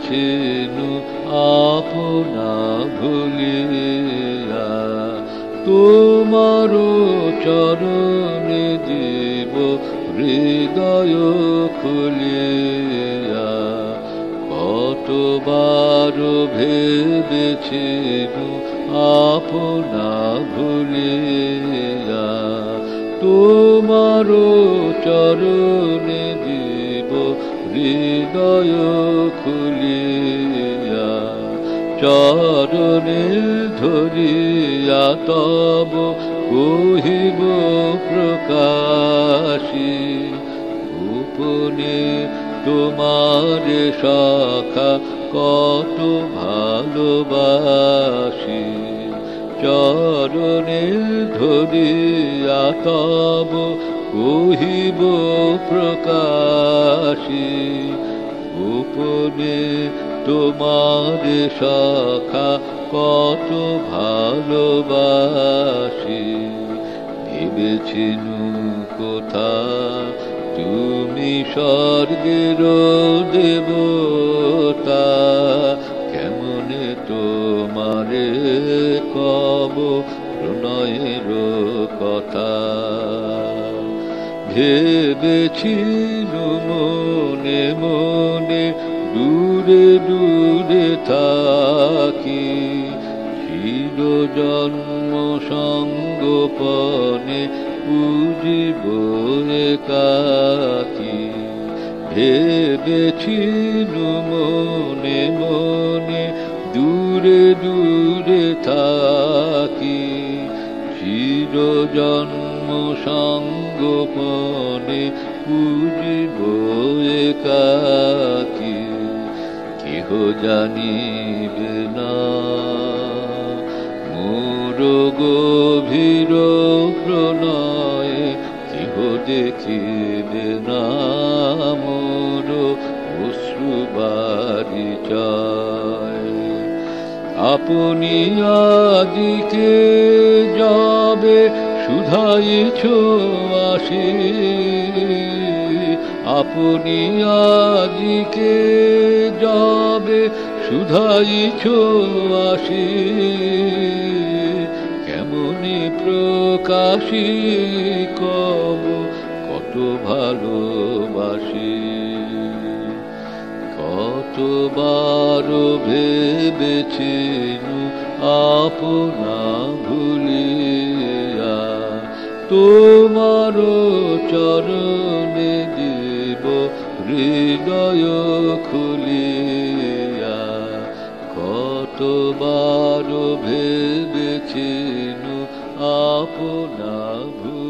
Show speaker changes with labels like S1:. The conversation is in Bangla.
S1: ভেবেছিনু আপনা ভুলিয়া, তোমার চরণে দিব হৃদয় খুলিয়া। কতবার ভেবেছিনু আপনা ভুলিয়া, তোমার চরণে দিব হৃদয় খুলিয়া। চরণে ধরিয়া তব কহিব প্রকাশী, গোপনে তোমার সখা কত ভালোবাসি। চরণে ধরিয়া তব কহিব প্রকাশী, গোপনে তোমার সখা কত ভালোবাসি। ভেবেছিনু কোথা তুমি স্বর্গের দেবতা, কেমনে তোমারে কব প্রণয়ের কথা। ভেবেছিনু মনে মনে দূরে দূরে থাকি, চির জন্ম সঙ্গোপনে পুজিব একাকী। ভেবেছিনু মনে মনে দূরে দূরে থাকি, চির জন্ম সঙ্গোপনে পুজিব একাকী। কেহ জানিবে না মোর গভীর প্রণয়ে, কেহ দেখিবে না মোর অশ্রু বারিচায়। আপনি আদিকে যাবে শুধাইছ আসি, আপনি আদিকে যাবে শুধাইছ আসি। কেমনে প্রকাশী কব কত ভালোবাসি। কতবার ভেবেছিনু আপনা ভুলিয়া, তোমার চরণে দিব হৃদয় খুলিয়া। কতবার ভেবেছিনু আপনা ভুলিয়া।